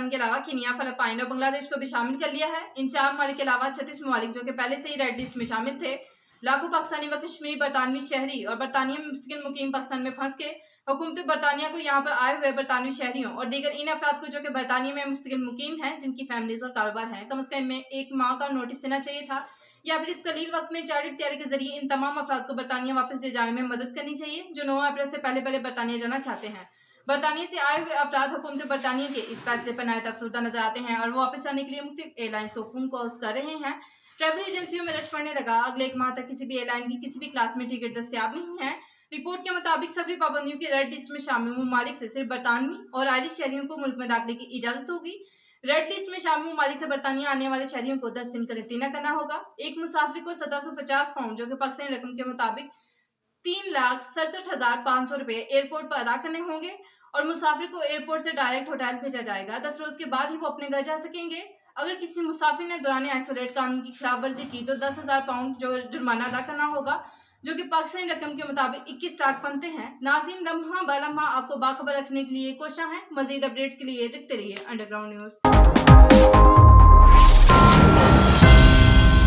पाकिस्तान के अलावा Kenya, Philippine और बांग्लादेश को भी शामिल कर लिया है। इन 4 ममालिक के अलावा 36 ममालिक जो कि पहले से ही रेड लिस्ट में शामिल थे, लाखों पाकिस्तानी व कश्मीरी बरतानवी शहरी और बरतानिया में मुस्तकिल मुकीम पाकिस्तान में फंस के हुकूमत बरतानिया को यहाँ पर आए हुए बरतानवी शहरियों और दीगर इन अफराद को जो कि बरतानिया में मुस्तकिल मुकीम हैं, जिनकी फैमिलीज और कारोबार हैं, कम से कम 1 माह का नोटिस देना चाहिए था या फिर इस कलील वक्त में चार्टर्ड तैयारी के जरिए इन तमाम अफराद को बरतानिया वापस ले जाने में मदद करनी चाहिए जो 9 अप्रैल से पहले बरतानिया जाना चाहते हैं। बरतानिया से आए हुए अफराद हुकूमत बरतानिया के इस फैसले पर नहायत अफसरदा नजर आते हैं और वो वापस जाने के लिए मुख्तलिफ एयरलाइंस को फोन कॉल्स कर रहे हैं। ट्रैवल एजेंसियों में रश पड़ने लगा। अगले 1 माह तक किसी भी एयरलाइन की किसी भी क्लास में टिकट दस्तियाब नहीं है। रिपोर्ट के मुताबिक सफरी पाबंदियों की रेड लिस्ट में शामिल ममालिक से सिर्फ बरतानवी और आयरिश शहरियों को मुल्क में दाखिले की इजाजत होगी। रेड लिस्ट में शामिल ममालिक से बरतानिया आने वाले शहरियों को 10 दिन करेंटीना करना होगा। एक मुसाफिर को 1750 पाउंड जो कि पाकिस्तानी रकम के मुताबिक 3,67,500 रुपए एयरपोर्ट पर अदा करने होंगे और मुसाफिर को एयरपोर्ट से डायरेक्ट होटल भेजा जाएगा। 10 रोज के बाद ही वो अपने घर जा सकेंगे। अगर किसी मुसाफिर ने दौरान आइसोलेट कानून की खिलाफ वर्जी की तो 10,000 पाउंड जो जुर्माना अदा करना होगा जो कि पाकिस्तानी रकम के मुताबिक 21 लाख बनते हैं। नाज़रीन, लम्हा ब लम्हा आपको बाखबर रखने के लिए कोशिश है। मजीद अपडेट्स के लिए देखते रहिए अंडरग्राउंड न्यूज।